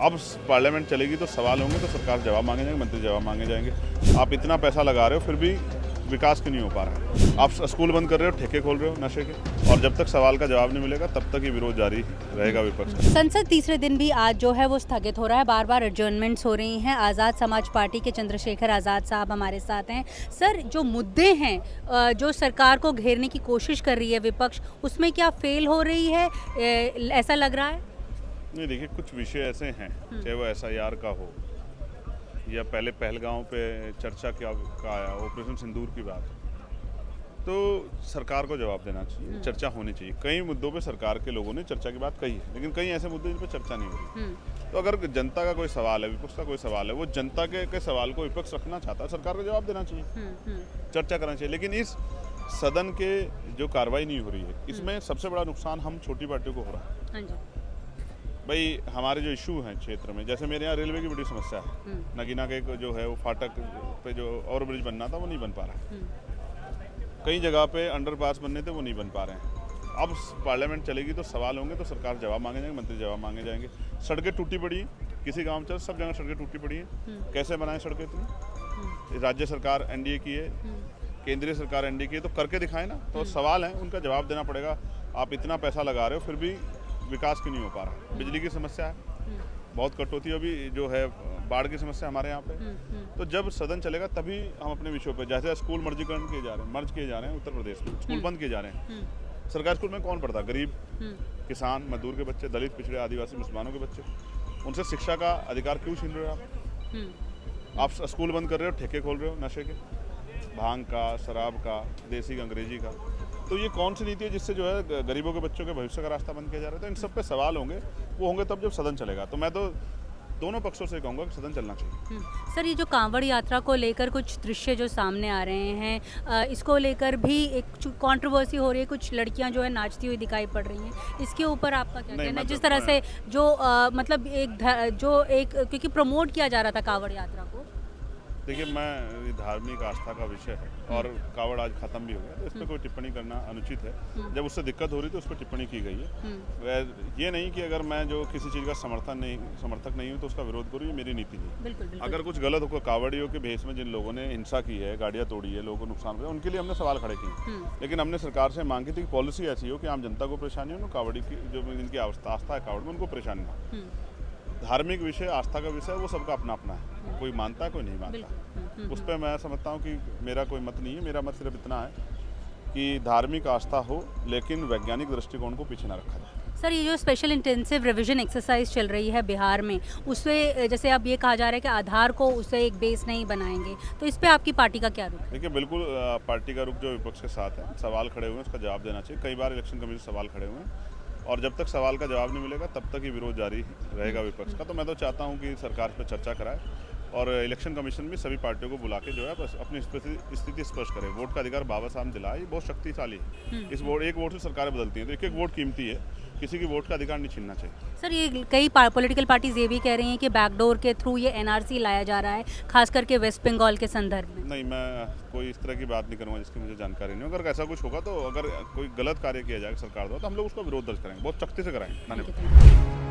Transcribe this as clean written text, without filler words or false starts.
अब पार्लियामेंट चलेगी तो सवाल होंगे, तो सरकार जवाब मांगे जाएंगे, मंत्री जवाब मांगे जाएंगे। आप इतना पैसा लगा रहे हो फिर भी विकास क्यों नहीं हो पा रहा? आप स्कूल बंद कर रहे हो, ठेके खोल रहे हो नशे के, और जब तक सवाल का जवाब नहीं मिलेगा तब तक ये विरोध जारी रहेगा विपक्ष का। संसद तीसरे दिन भी आज जो है वो स्थगित हो रहा है, बार बार एडजर्नमेंट्स हो रही हैं। आज़ाद समाज पार्टी के चंद्रशेखर आज़ाद साहब हमारे साथ हैं। सर, जो मुद्दे हैं जो सरकार को घेरने की कोशिश कर रही है विपक्ष, उसमें क्या फेल हो रही है, ऐसा लग रहा है? नहीं, देखिए, कुछ विषय ऐसे हैं, चाहे वो SIR का हो या पहले पहलगांव पे चर्चा का आया ऑपरेशन सिंदूर की बात, तो सरकार को जवाब देना चाहिए, चर्चा होनी चाहिए। कई मुद्दों पे सरकार के लोगों ने चर्चा की बात कही है, लेकिन कई ऐसे मुद्दे जिन पर चर्चा नहीं हो रही। तो अगर जनता का कोई सवाल है, विपक्ष का कोई सवाल है, वो जनता के सवाल को विपक्ष रखना चाहता है, सरकार को जवाब देना चाहिए, चर्चा करना चाहिए। लेकिन इस सदन के जो कार्रवाई नहीं हो रही है, इसमें सबसे बड़ा नुकसान हम छोटी पार्टियों को हो रहा है। भाई, हमारे जो इशू हैं क्षेत्र में, जैसे मेरे यहाँ रेलवे की बड़ी समस्या है, नगीना के जो है वो फाटक पे जो ओवरब्रिज बनना था वो नहीं बन पा रहा है। कई जगह पे अंडरपास बनने थे वो नहीं बन पा रहे हैं। अब पार्लियामेंट चलेगी तो सवाल होंगे, तो सरकार जवाब मांगे जाएंगे, मंत्री जवाब मांगे जाएंगे। सड़कें टूटी पड़ी हैं, किसी गाँव में सब जगह सड़कें टूटी पड़ी हैं। कैसे बनाएं सड़कें इतनी? राज्य सरकार NDA की है, केंद्रीय सरकार NDA की है, तो करके दिखाएं ना। तो सवाल हैं, उनका जवाब देना पड़ेगा। आप इतना पैसा लगा रहे हो फिर भी विकास क्यों नहीं हो पा रहा? बिजली की समस्या है, बहुत कटौती अभी जो है, बाढ़ की समस्या हमारे यहाँ पे। तो जब सदन चलेगा तभी हम अपने विषयों पे, जैसे स्कूल मर्ज किए जा रहे हैं उत्तर प्रदेश में, स्कूल बंद किए जा रहे हैं। सरकारी स्कूल में कौन पढ़ता? गरीब, किसान, मजदूर के बच्चे, दलित, पिछड़े, आदिवासी, मुसलमानों के बच्चे। उनसे शिक्षा का अधिकार क्यों छीन रहे हो आप स्कूल बंद कर रहे हो, ठेके खोल रहे हो नशे के, भांग का, शराब का, देसी का, अंग्रेजी का। तो ये कौन सी नीति है जिससे जो है गरीबों के बच्चों के भविष्य का रास्ता बंद किया जा रहा है? तो इन सब पे सवाल होंगे, वो होंगे तब जब सदन चलेगा। तो मैं तो दोनों पक्षों से कहूँगा कि सदन चलना चाहिए। सर, ये जो कांवड़ यात्रा को लेकर कुछ दृश्य जो सामने आ रहे हैं, इसको लेकर भी एक कंट्रोवर्सी हो रही है, कुछ लड़कियां जो है नाचती हुई दिखाई पड़ रही हैं। इसके ऊपर आपका क्या कहना है? जिस तरह से जो मतलब एक क्योंकि प्रमोट किया जा रहा था कांवड़ यात्रा को। देखिए, मैं धार्मिक आस्था का विषय है और कावड़ आज खत्म भी हो गया, तो इस पर कोई टिप्पणी करना अनुचित है। जब उससे दिक्कत हो रही तो उस पर टिप्पणी की गई है। ये नहीं कि अगर मैं जो किसी चीज़ का समर्थक नहीं हूँ तो उसका विरोध करूँ, ये मेरी नीति नहीं। बिल्कुल। अगर कुछ गलत होगा, कावड़ियों के भेष में जिन लोगों ने हिंसा की है, गाड़ियाँ तोड़ी है, लोगों को नुकसान हुआ, उनके लिए हमने सवाल खड़े किए। लेकिन हमने सरकार से मांग की थी कि पॉलिसी ऐसी हो कि आम जनता को परेशानी हो, कावड़ी की जो जिनकी आस्था है कावड़ में, उनको परेशानी हो। धार्मिक विषय, आस्था का विषय, वो सबका अपना अपना है, कोई मानता है, कोई नहीं मानता। उस पर मैं समझता हूँ कि मेरा कोई मत नहीं है। मेरा मत सिर्फ इतना है कि धार्मिक आस्था हो लेकिन वैज्ञानिक दृष्टिकोण को पीछे ना रखा जाए। सर, ये जो स्पेशल इंटेंसिव रिवीजन एक्सरसाइज चल रही है बिहार में, उससे जैसे अब ये कहा जा रहा है कि आधार को उससे एक बेस नहीं बनाएंगे, तो इस पे आपकी पार्टी का क्या रुख है? देखिए, बिल्कुल पार्टी का रुख जो विपक्ष के साथ है, सवाल खड़े हुए हैं, उसका जवाब देना चाहिए। कई बार इलेक्शन कमीशन सवाल खड़े हुए हैं, और जब तक सवाल का जवाब नहीं मिलेगा तब तक ही विरोध जारी रहेगा विपक्ष का। तो मैं तो चाहता हूं कि सरकार पर चर्चा कराए और इलेक्शन कमीशन भी सभी पार्टियों को बुला के जो है बस अपनी स्थिति स्पष्ट करे। वोट का अधिकार बाबा साहब दिलाए, ये बहुत शक्तिशाली है। इस एक वोट से सरकारें बदलती हैं, तो एक वोट कीमती है, किसी की वोट का अधिकार नहीं छीनना चाहिए। सर, ये कई पॉलिटिकल पार्टीज ये भी कह रही हैं कि बैकडोर के थ्रू ये NRC लाया जा रहा है, खास करके वेस्ट बंगाल के संदर्भ में। नहीं, मैं कोई इस तरह की बात नहीं करूँगा जिसकी मुझे जानकारी नहीं हो। अगर ऐसा कुछ होगा तो अगर कोई गलत कार्य किया जाएगा सरकार द्वारा तो हम लोग उसका विरोध दर्ज करेंगे, बहुत सख्ती से कराएंगे। धन्यवाद।